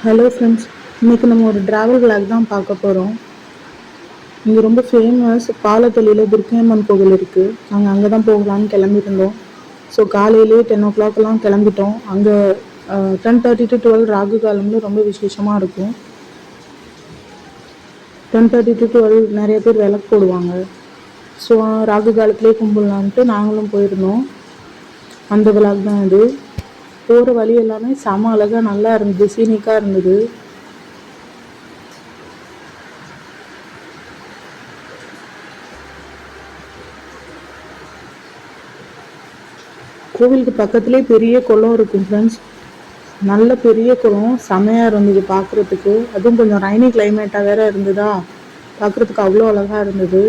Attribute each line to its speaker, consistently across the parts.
Speaker 1: Hello friends, இன்றைக்கி நம்ம ஒரு ட்ராவல் விளாக் தான் பார்க்க போகிறோம். இங்கே ரொம்ப ஃபேமஸ் பாலத்தளியில் துர்க்கையம்மன் கோவில் இருக்குது. நாங்கள் அங்கே தான் போகலான்னு கிளம்பியிருந்தோம். ஸோ காலையிலேயே 10 o'clockலாம் கிளம்பிட்டோம். அங்கே 10:30 to 12 ராகு காலம்ல ரொம்ப விசேஷமாக இருக்கும். 10:30 to 12 நிறைய பேர் விளக்கு போடுவாங்க. ஸோ ராகு காலத்திலே கும்பிடலான்ட்டு நாங்களும் போயிருந்தோம். அந்த விளாக் தான் இது. போகிற வழி எல்லாமே செம அழகாக நல்லா இருந்தது, சீனிக்காக இருந்தது. கோவிலுக்கு பக்கத்துலேயே பெரிய குளம் இருக்கும் ஃப்ரெண்ட்ஸ். நல்ல பெரிய குளம், செமையாக இருந்தது பார்க்குறதுக்கு. அதுவும் கொஞ்சம் ரைனி கிளைமேட்டாக வேற இருந்ததா, பார்க்குறதுக்கு அவ்வளோ அழகாக இருந்தது.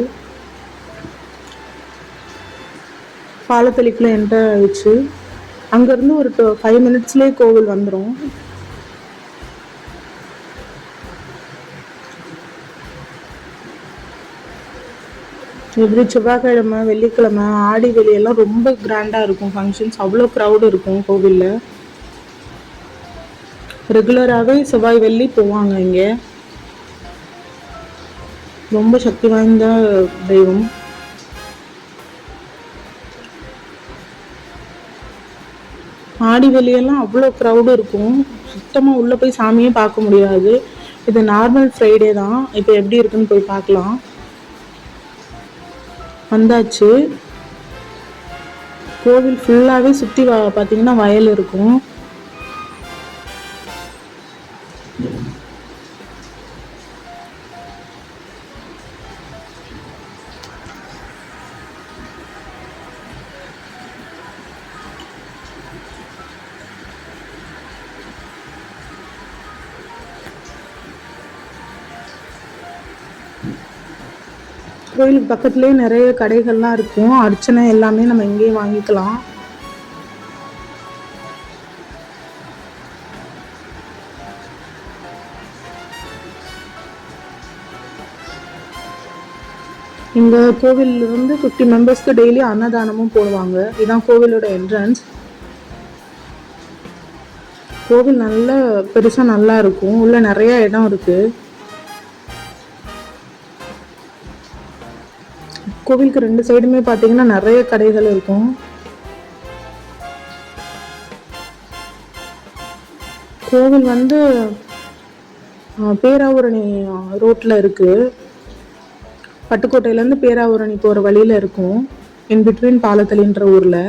Speaker 1: பாலத்தளிக்குள்ளே என்டர் ஆயிடுச்சு. அங்கேருந்து ஒரு 5 minutesலேயே கோவில் வந்துடும். எவ்ரி செவ்வாய்க்கிழமை, வெள்ளிக்கிழமை, ஆடி வெளியெல்லாம் ரொம்ப கிராண்டாக இருக்கும் ஃபங்க்ஷன்ஸ். அவ்வளோ க்ரௌடு இருக்கும் கோவிலில். ரெகுலராகவே செவ்வாய் வெள்ளி போவாங்க இங்கே. ரொம்ப சக்தி வாய்ந்த தெய்வம். ஆடி வெளியெல்லாம் அவ்வளோ க்ரௌடு இருக்கும். சுத்தமாக உள்ளே போய் சாமியே பார்க்க முடியாது. இது நார்மல் ஃப்ரைடே தான். இப்போ எப்படி இருக்குன்னு போய் பார்க்கலாம். வந்தாச்சு. கோவில் ஃபுல்லாகவே சுற்றி பார்த்தீங்கன்னா வயல் இருக்கும். கோயிலுக்கு பக்கத்துலேயே நிறைய கடைகள்லாம் இருக்கும். அர்ச்சனை எல்லாமே நம்ம இங்கேயே வாங்கிக்கலாம். இங்கே கோவிலிருந்து 50 மெம்பர்ஸ்க்கு டெய்லி அன்னதானமும் போடுவாங்க. இதுதான் கோவிலோட என்ட்ரன்ஸ். கோவில் நல்ல பெருசாக நல்லா இருக்கும். உள்ள நிறைய இடம் இருக்குது. கோவிலுக்கு 2 சைடுமே பார்த்தீங்கன்னா நிறைய கடைகள் இருக்கும். கோவில் வந்து பேராவூரணி ரோட்டில் இருக்குது. பட்டுக்கோட்டையிலேருந்து பேராவூரணி போகிற வழியில் இருக்கும், இன் பிட்வீன் பாலத்தளின்ற ஊரில்.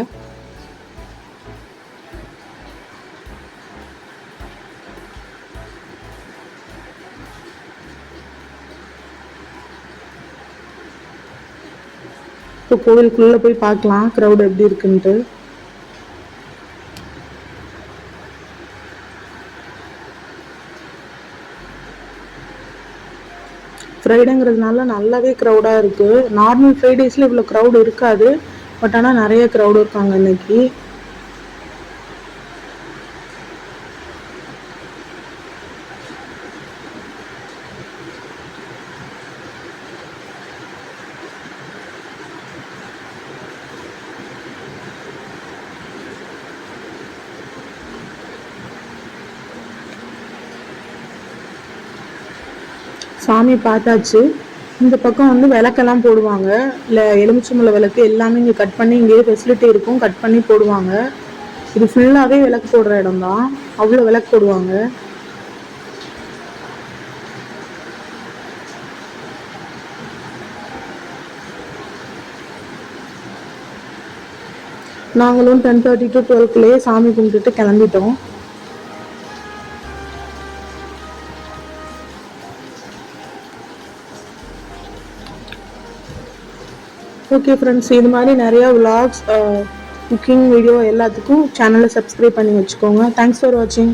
Speaker 1: இப்போ கோவிலுக்குள்ளே போய் பார்க்கலாம் க்ரௌட் எப்படி இருக்குன்ட்டு. ஃப்ரைடேங்கிறதுனால நல்லாவே க்ரௌடாக இருக்குது. நார்மல் ஃப்ரைடேஸில் இவ்வளோ க்ரௌடு இருக்காது, பட் ஆனால் நிறைய க்ரௌடு இருக்காங்க இன்னைக்கு. சாமி பார்த்தாச்சு. இந்த பக்கம் வந்து விளக்கெல்லாம் போடுவாங்க. இல்லை எலுமிச்சம்பழ விளக்கு எல்லாமே இங்கே கட் பண்ணி, இங்கேயே ஃபெசிலிட்டி இருக்கும், கட் பண்ணி போடுவாங்க. இது ஃபுல்லாகவே விளக்கு போடுற இடம் தான். அவ்வளோ விளக்கு போடுவாங்க. நாங்களும் 10:30 to 12 சாமி கும்பிட்டுட்டு கிளம்பிட்டோம். ஓகே ஃப்ரெண்ட்ஸ், இது மாதிரி நிறையா விலாக்ஸ், குக்கிங் வீடியோ எல்லாத்துக்கும் சேனலை சப்ஸ்கிரைப் பண்ணி வச்சுக்கோங்க. தேங்க்ஸ் ஃபார் வாட்சிங்.